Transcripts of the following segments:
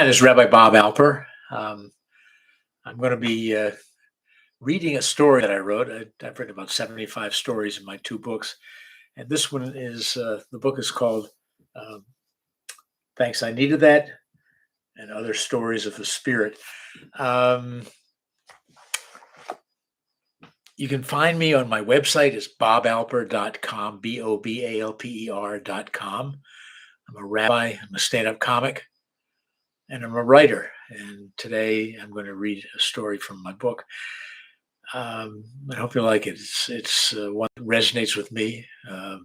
Hi, this is Rabbi Bob Alper. I'm going to be reading a story that I wrote. I've written about 75 stories in my two books, and this one is the book is called um, "Thanks, I Needed That" and Other Stories of the Spirit. Um, you can find me on my website. It's bobalper.com, bobalper.com. I'm a rabbi. I'm a stand-up comic, and I'm a writer. And today I'm going to read a story from my book. I hope you like it. It's one that resonates with me. I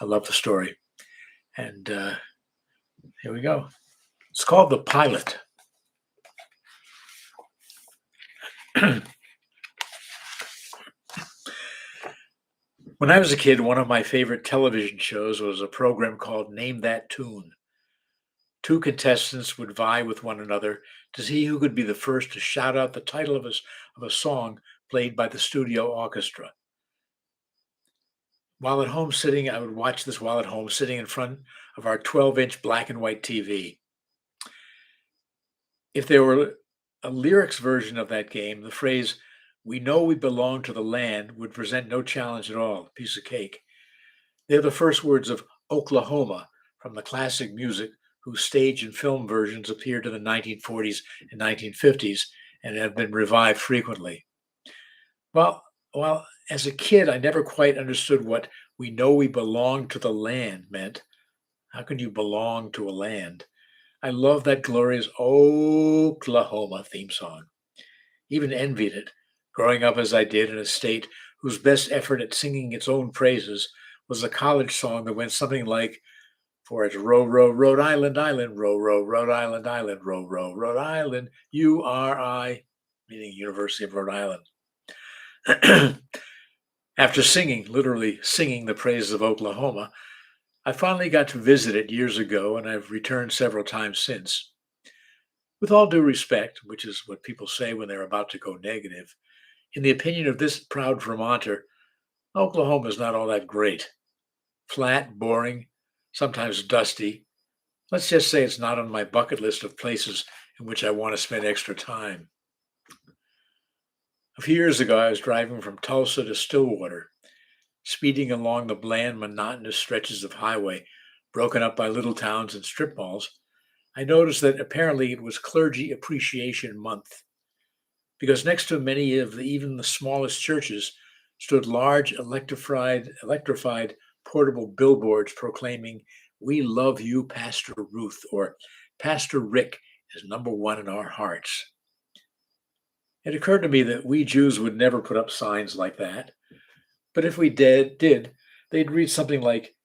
love the story, and here we go. It's called The Pilot. When I was a kid, one of my favorite television shows was a program called Name That Tune. Two contestants would vie with one another to see who could be the first to shout out the title of a song played by the studio orchestra. While at home sitting, I would watch this while at home sitting in front of our 12-inch black and white TV. If there were a lyrics version of that game, the phrase, "We know we belong to the land," would present no challenge at all, a piece of cake. They're the first words of Oklahoma from the classic music whose stage and film versions appeared in the 1940s and 1950s and have been revived frequently. Well, as a kid, I never quite understood what "we know we belong to the land" meant. How can you belong to a land? I love that glorious Oklahoma theme song. Even envied it, growing up as I did in a state whose best effort at singing its own praises was a college song that went something like, "For it's row, row, Rhode Island, island, row, row, Rhode Island, island, row, row, Rhode Island, URI," meaning University of Rhode Island. After singing, literally singing the praises of Oklahoma, I finally got to visit it years ago, and I've returned several times since. With all due respect, which is what people say when they're about to go negative, in the opinion of this proud Vermonter, Oklahoma is not all that great. Flat, boring, sometimes dusty. Let's just say it's not on my bucket list of places in which I want to spend extra time. A few years ago, I was driving from Tulsa to Stillwater, speeding along the bland, monotonous stretches of highway broken up by little towns and strip malls. I noticed that apparently it was Clergy Appreciation Month, because next to many of even the smallest churches stood large electrified portable billboards proclaiming, "We love you, Pastor Ruth," or "Pastor Rick is number one in our hearts." It occurred to me that we Jews would never put up signs like that, but if we did, they'd read something like,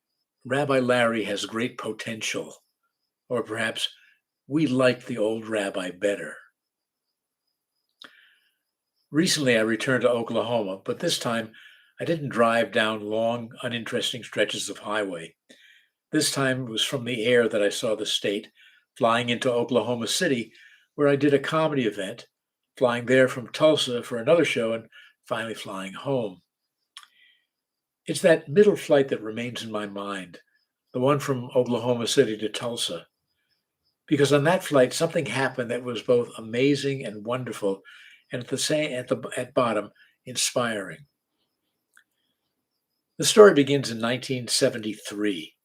"Rabbi Larry has great potential," or perhaps, "We liked the old rabbi better." Recently, I returned to Oklahoma, but this time I didn't drive down long, uninteresting stretches of highway. This time it was from the air that I saw the state, flying into Oklahoma City, where I did a comedy event, flying there from Tulsa for another show, and finally flying home. It's that middle flight that remains in my mind, the one from Oklahoma City to Tulsa, because on that flight something happened that was both amazing and wonderful, and at bottom inspiring. The story begins in 1973.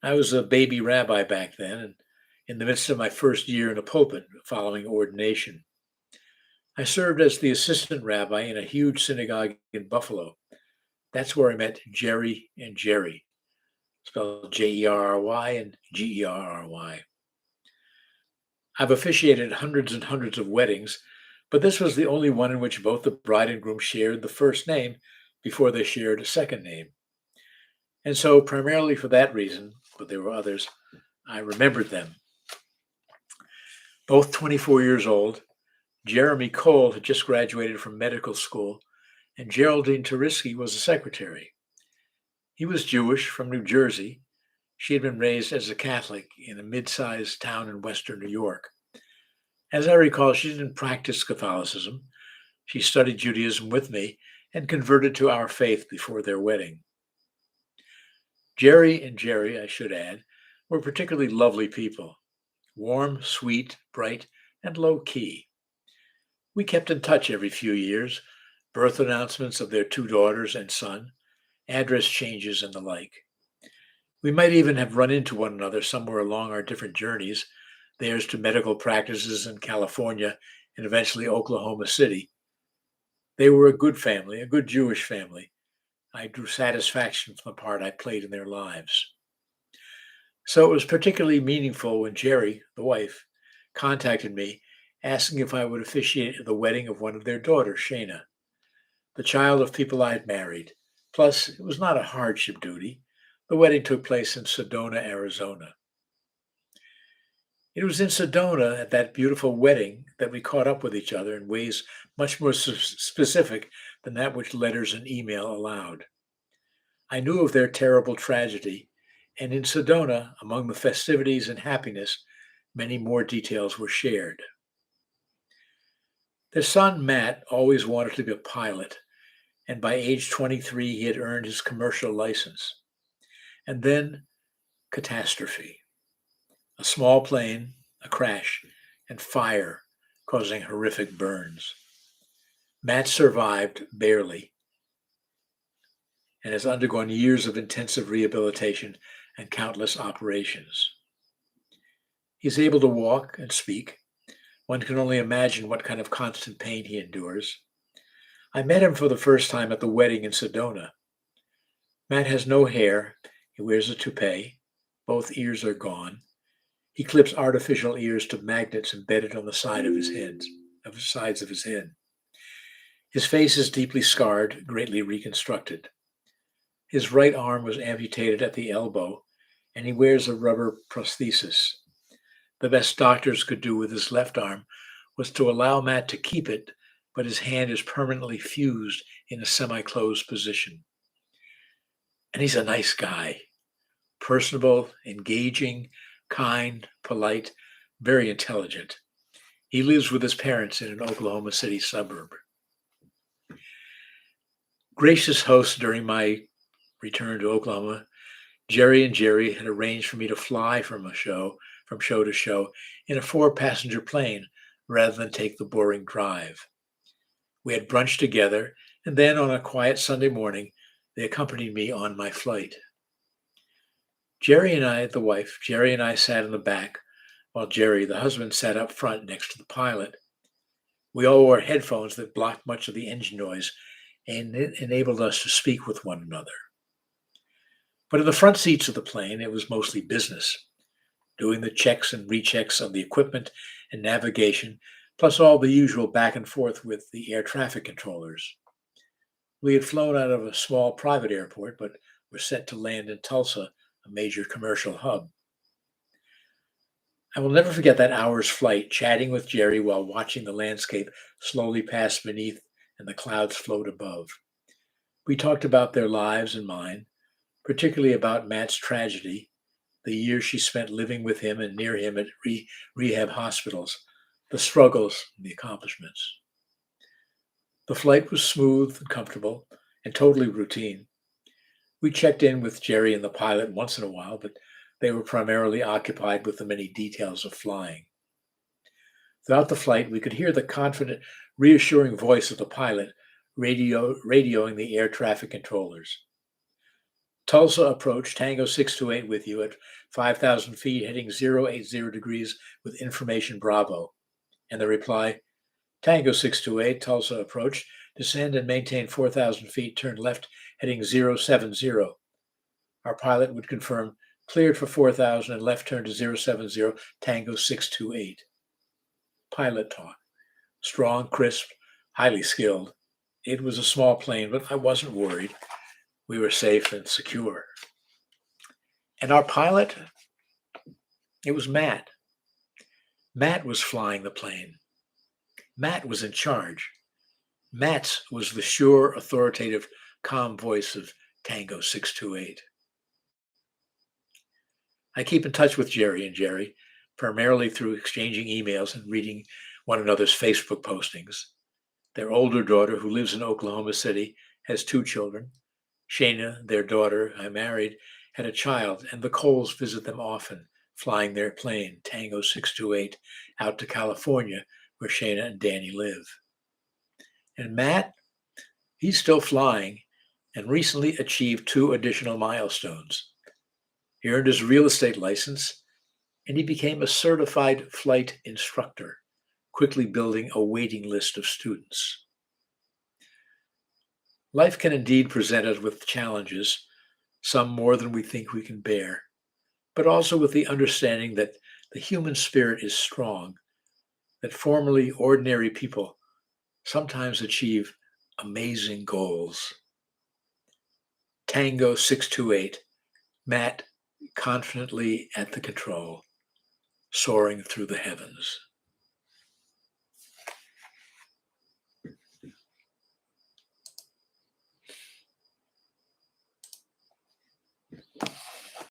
I was a baby rabbi back then, and in the midst of my first year in a pulpit following ordination. I served as the assistant rabbi in a huge synagogue in Buffalo. That's where I met Jerry and Jerry, spelled Jerry and Gerry. I've officiated hundreds and hundreds of weddings, but this was the only one in which both the bride and groom shared the first name before they shared a second name. And so, primarily for that reason, but there were others, I remembered them. Both 24 years old, Jeremy Cole had just graduated from medical school, and Geraldine Tariski was a secretary. He was Jewish from New Jersey. She had been raised as a Catholic in a mid-sized town in western New York. As I recall, she didn't practice Catholicism. She studied Judaism with me and converted to our faith before their wedding. Jerry and Jerry, I should add, were particularly lovely people. warm, sweet, bright, and low-key. We kept in touch every few years, birth announcements of their two daughters and son, address changes, and the like. We might even have run into one another somewhere along our different journeys, theirs to medical practices in California and eventually Oklahoma City. They were a good family, a good Jewish family. I drew satisfaction from the part I played in their lives. So it was particularly meaningful when Jerry, the wife, contacted me asking if I would officiate the wedding of one of their daughters, Shayna, the child of people I had married. Plus, it was not a hardship duty. The wedding took place in Sedona, Arizona. It was in Sedona at that beautiful wedding that we caught up with each other in ways much more specific than that which letters and email allowed. I knew of their terrible tragedy, and in Sedona, among the festivities and happiness, many more details were shared. Their son, Matt, always wanted to be a pilot, and by age 23, he had earned his commercial license. And then, catastrophe. A small plane, a crash, and fire causing horrific burns. Matt survived barely and has undergone years of intensive rehabilitation and countless operations. He's able to walk and speak. One can only imagine what kind of constant pain he endures. I met him for the first time at the wedding in Sedona. Matt has no hair. He wears a toupee. Both ears are gone. He clips artificial ears to magnets embedded on the sides of his head. His face is deeply scarred, greatly reconstructed. His right arm was amputated at the elbow, and he wears a rubber prosthesis. The best doctors could do with his left arm was to allow Matt to keep it, but his hand is permanently fused in a semi-closed position. And he's a nice guy, personable, engaging, kind, polite, very intelligent. He lives with his parents in an Oklahoma City suburb. Gracious host during my return to Oklahoma, Jerry and Jerry had arranged for me to fly from show to show in a 4-passenger plane rather than take the boring drive. We had brunch together, and then on a quiet Sunday morning, they accompanied me on my flight. Jerry and I sat in the back, while Jerry, the husband, sat up front next to the pilot. We all wore headphones that blocked much of the engine noise and it enabled us to speak with one another. But in the front seats of the plane, it was mostly business, doing the checks and rechecks of the equipment and navigation, plus all the usual back and forth with the air traffic controllers. We had flown out of a small private airport, but were set to land in Tulsa, a major commercial hub. I will never forget that hour's flight, chatting with Jerry while watching the landscape slowly pass beneath and the clouds float above. We talked about their lives and mine, particularly about Matt's tragedy, the years she spent living with him and near him at rehab hospitals, the struggles and the accomplishments. The flight was smooth and comfortable and totally routine. We checked in with Jerry and the pilot once in a while, but they were primarily occupied with the many details of flying. Throughout the flight, we could hear the confident, reassuring voice of the pilot radioing the air traffic controllers. Tulsa approach, Tango 628 with you at 5,000 feet, heading 080 degrees with information Bravo. And the reply, Tango 628, Tulsa approach, descend and maintain 4,000 feet, turn left, heading 070. Our pilot would confirm, cleared for 4,000 and left turn to 070, Tango 628. Pilot talk. Strong, crisp, highly skilled. It was a small plane, but I wasn't worried. We were safe and secure. And our pilot, it was Matt. Matt was flying the plane. Matt was in charge. Matt was the sure, authoritative, calm voice of Tango 628. I keep in touch with Jerry and Jerry, primarily through exchanging emails and reading one another's Facebook postings. Their older daughter, who lives in Oklahoma City, has 2 children. Shayna, their daughter I married, had a child, and the Coles visit them often, flying their plane, Tango 628, out to California, where Shayna and Danny live. And Matt, he's still flying and recently achieved 2 additional milestones. He earned his real estate license and he became a certified flight instructor, quickly building a waiting list of students. Life can indeed present us with challenges, some more than we think we can bear, but also with the understanding that the human spirit is strong, that formerly ordinary people sometimes achieve amazing goals. Tango 628, Matt confidently at the control, soaring through the heavens.